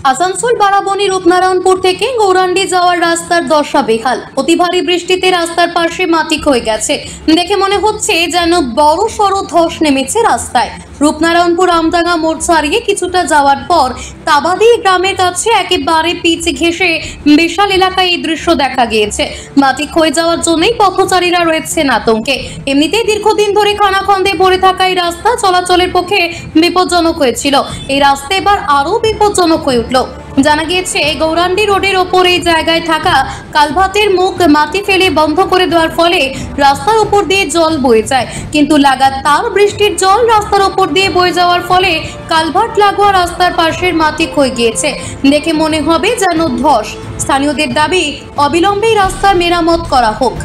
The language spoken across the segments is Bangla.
আসানসোল বারাবণী রূপনারায়ণপুর থেকে গৌরান্ডি যাওয়ার রাস্তার দশা বেহাল। অতি ভারী বৃষ্টিতে রাস্তার পাশে মাটি ক্ষয়ে গেছে। দেখে মনে হচ্ছে যেন বড় সড়ো ধস নেমেছে রাস্তায়। রূপনারায়ণপুর আমডাঙ্গা মোড় ছাড়িয়ে কিছুটা যাওয়ার পর তাবাদি গ্রামের কাছে একেবারে পিচ ঘেঁষে বিশাল এলাকায় এই দৃশ্য দেখা গিয়েছে। মাটি ক্ষয়ে যাওয়ার জন্যই পথচারীরা রয়েছেন আতঙ্কে। এমনিতেই দীর্ঘদিন ধরে খানাখন্দে পড়ে থাকা এই রাস্তা চলাচলের পক্ষে বিপজ্জনক হয়েছিল। এই রাস্তা এবার আরো বিপজ্জনক হয়ে উঠল। জানা গিয়েছে গৌরান্ডি রোডের ওপর এই জায়গায় থাকা কালভার্টের মুখ মাটি ফেলে বন্ধ করে দেওয়ার ফলে রাস্তার উপর দিয়ে জল বয়ে যায়, কিন্তু লাগাতার বৃষ্টির জল রাস্তার উপর দিয়ে বয়ে যাওয়ার ফলে কালভার্ট লাগোয়া রাস্তার পাশের মাটি ক্ষয়ে গিয়েছে। দেখে মনে হবে যেন ধস। স্থানীয়দের দাবি অবিলম্বে রাস্তার মেরামত করা হোক।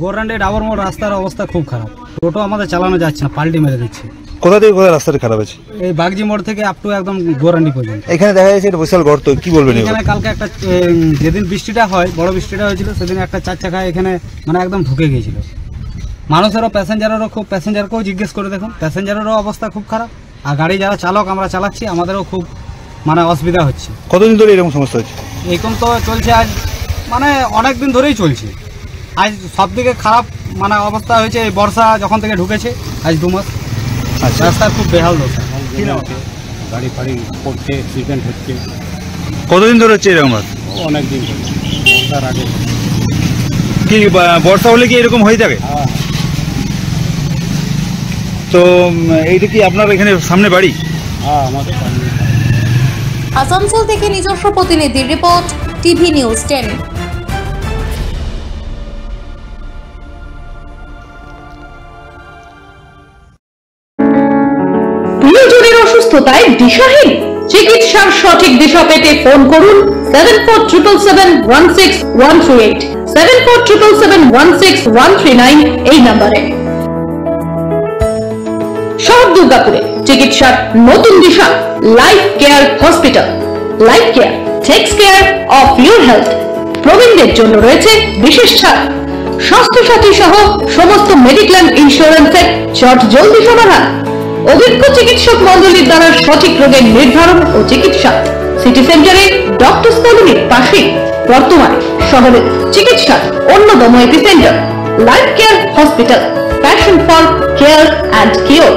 গৌরান্ডি ডাবর মোড় রাস্তার অবস্থা খুব খারাপ। টোটো আমাদের চালানো যাচ্ছে না, পাল্টি মেরে দিচ্ছে। কোথা থেকে কোথায় রাস্তাটা খারাপ আছে? এই বাগজি মোড় থেকে আপ টু একদম গৌরান্ডি পর্যন্ত। এখানে দেখা যাচ্ছে এটা বিশাল গর্ত, কি বলবেন? এখানে কালকে একটা যেদিন বৃষ্টিটা হয়, বড় বৃষ্টিটা হয়েছিল, সেদিন একটা চার চাকা এখানে মানে একদম ঢুকে গিয়েছিল। মানুষেরও প্যাসেঞ্জারকেও জিজ্ঞেস করে দেখুন, প্যাসেঞ্জারেরও অবস্থা খুব খারাপ। আর গাড়ি যারা চালক আমরা চালাচ্ছি, আমাদেরও খুব মানে অসুবিধা হচ্ছে। কতদিন ধরে এরকম সমস্যা হচ্ছে? এরকম তো চলছে আজ মানে অনেক দিন ধরেই চলছে। আজ সব থেকে খারাপ মানে অবস্থা হয়েছে এই বর্ষা যখন থেকে ঢুকেছে, আজ 2 মাস। আচ্ছা, রাস্তার খুব বেহাল দশা। গাড়ি ফাড়ি পড়ছে, অ্যাক্সিডেন্ট হচ্ছে। কতদিন ধরে হচ্ছে এরকম? অনেক দিন ধরে, বর্ষার আগে। কি বর্ষা হলে কি এরকম হয়ে থাকে? হ্যাঁ। তো এইটা কি আপনার এখানে সামনে বাড়ি? হ্যাঁ, আমাদের সামনে। আসানসোল থেকে নিজস্ব প্রতিনিধির রিপোর্ট, টিভি নিউজ 10। প্রিয়জনের অসুস্থতায় দিশাহীন? চিকিৎসার সঠিক দিশা পেতে ফোন করুন 7477716138, 7477716139 এই নম্বরে। শহর দুর্গাপুরে চিকিৎসার নতুন দিশা, life care hospital. Life care takes care of your health. প্রবীণদের জন্য রয়েছে বিশেষ ছাড়। স্বাস্থ্য সাথী সহ সমস্ত মেডিক্লেম ইন্স্যুরেন্সের চট জলদি সমাধান। অভিজ্ঞ চিকিৎসক মন্ডলীর দ্বারা সঠিক রোগের নির্ধারণ ও চিকিৎসা। সিটি সেন্টারে ডক্টরস কলোনির পাশে বর্তমানে শহরের চিকিৎসার অন্যতম epicentre life care hospital, passion for care and cure.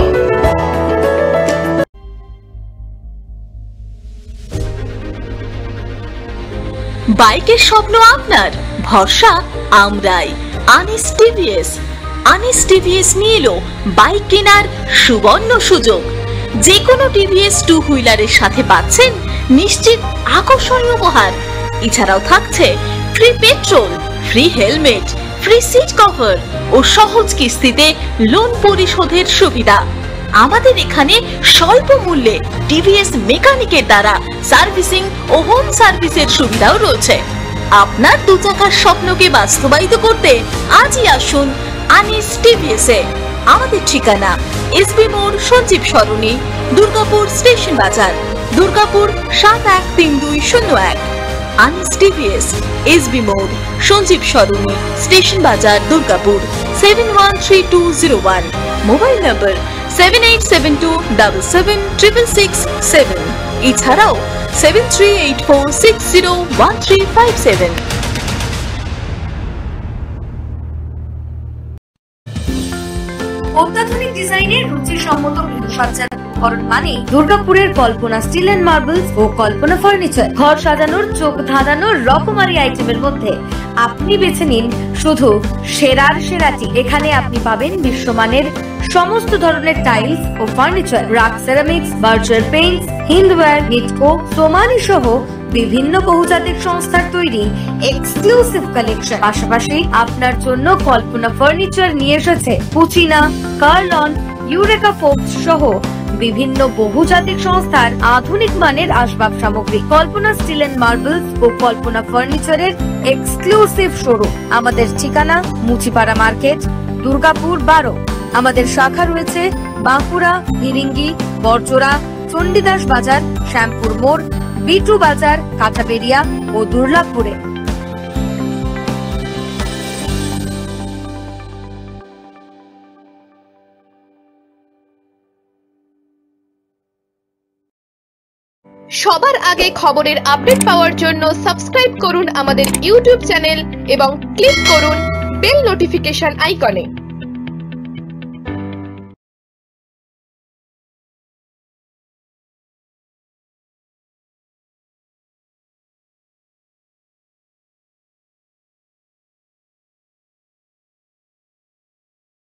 বাইকের স্বপ্ন আপনার, ভরসা আমরাই। আনিস টিভিএস। আনিস টিভিএস নিয়ে এলো বাইক কেনার সুবর্ণ সুযোগ। যে কোনো টিভিএস 2 হুইলারের সাথে পাচ্ছেন নিশ্চিত আকর্ষণীয় উপহার। এছাড়াও থাকছে free petrol, free helmet, free seat cover ও সহজ কিস্তিতে লোন পরিশোধের সুবিধা। আমাদের এখানে স্বল্প মূল্যে টিভিএস মেকানিকের দ্বারা সার্ভিসিং ও হোম সার্ভিসের সুবিধাও রয়েছে। আপনার 2 চাকার স্বপ্নকে বাস্তবায়িত করতে আজই আসুন আনিস টিভিএসে। আমাদের ঠিকানা এসবি মোড়, সঞ্জীব সরণি, দুর্গাপুর স্টেশন বাজার, দুর্গাপুর 713201। আনিস টিভিএস, এসবি মোড়, সঞ্জীব সরণি, স্টেশন বাজার, দুর্গাপুর 713201। মোবাইল নম্বর 7872776667। এছাড়াও 7384601357। অত্যাধুনিক ডিজাইনের রুচিসম্মত গৃহসজ্জার উপকরণ মানে দুর্গাপুরের কল্পনা স্টিল এন্ড মার্বেলস ও কল্পনা ফার্নিচার। ঘর সাজানোর, চোখ ধাঁধানোর রকমারি আইটেমের মধ্যে আপনি বেছে নিন শুধু সেরার সেরাটি। এখানে আপনি পাবেন বিশ্বমানের সমস্ত ধরনের টাইলস ও furniture, RAK ceramics, Berger paints, Hindware, Nitco, Somany সহ বিভিন্ন বহুজাতিক সংস্থার তৈরি এক্সক্লুসিভ কালেকশন। পাশাপাশি আপনার জন্য কল্পনা ফার্নিচার নিয়ে এসেছে পুচিনা, কার্লন, ইউরেকা ফোর্বস সহ বিভিন্ন বহুজাতিক সংস্থার আধুনিক মানের আসবাব সামগ্রী। কল্পনা স্টিল এন্ড মার্বেলস ও কল্পনা ফার্নিচারের এক্সক্লুসিভ শোরুম। আমাদের ঠিকানা মুচিপাড়া মার্কেট, দুর্গাপুর 12। আমাদের শাখা রয়েছে বাঁকুড়া, ভিরিঙ্গি, বড়জোড়া, চণ্ডীদাস বাজার, শ্যামপুর মোড়, বিটু বাজার, কাঁঠাবেড়িয়া ও দুর্লাভপুরে। সবার আগে খবরের আপডেট পাওয়ার জন্য সাবস্ক্রাইব করুন আমাদের ইউটিউব চ্যানেল এবং ক্লিক করুন বেল নোটিফিকেশন আইকনে।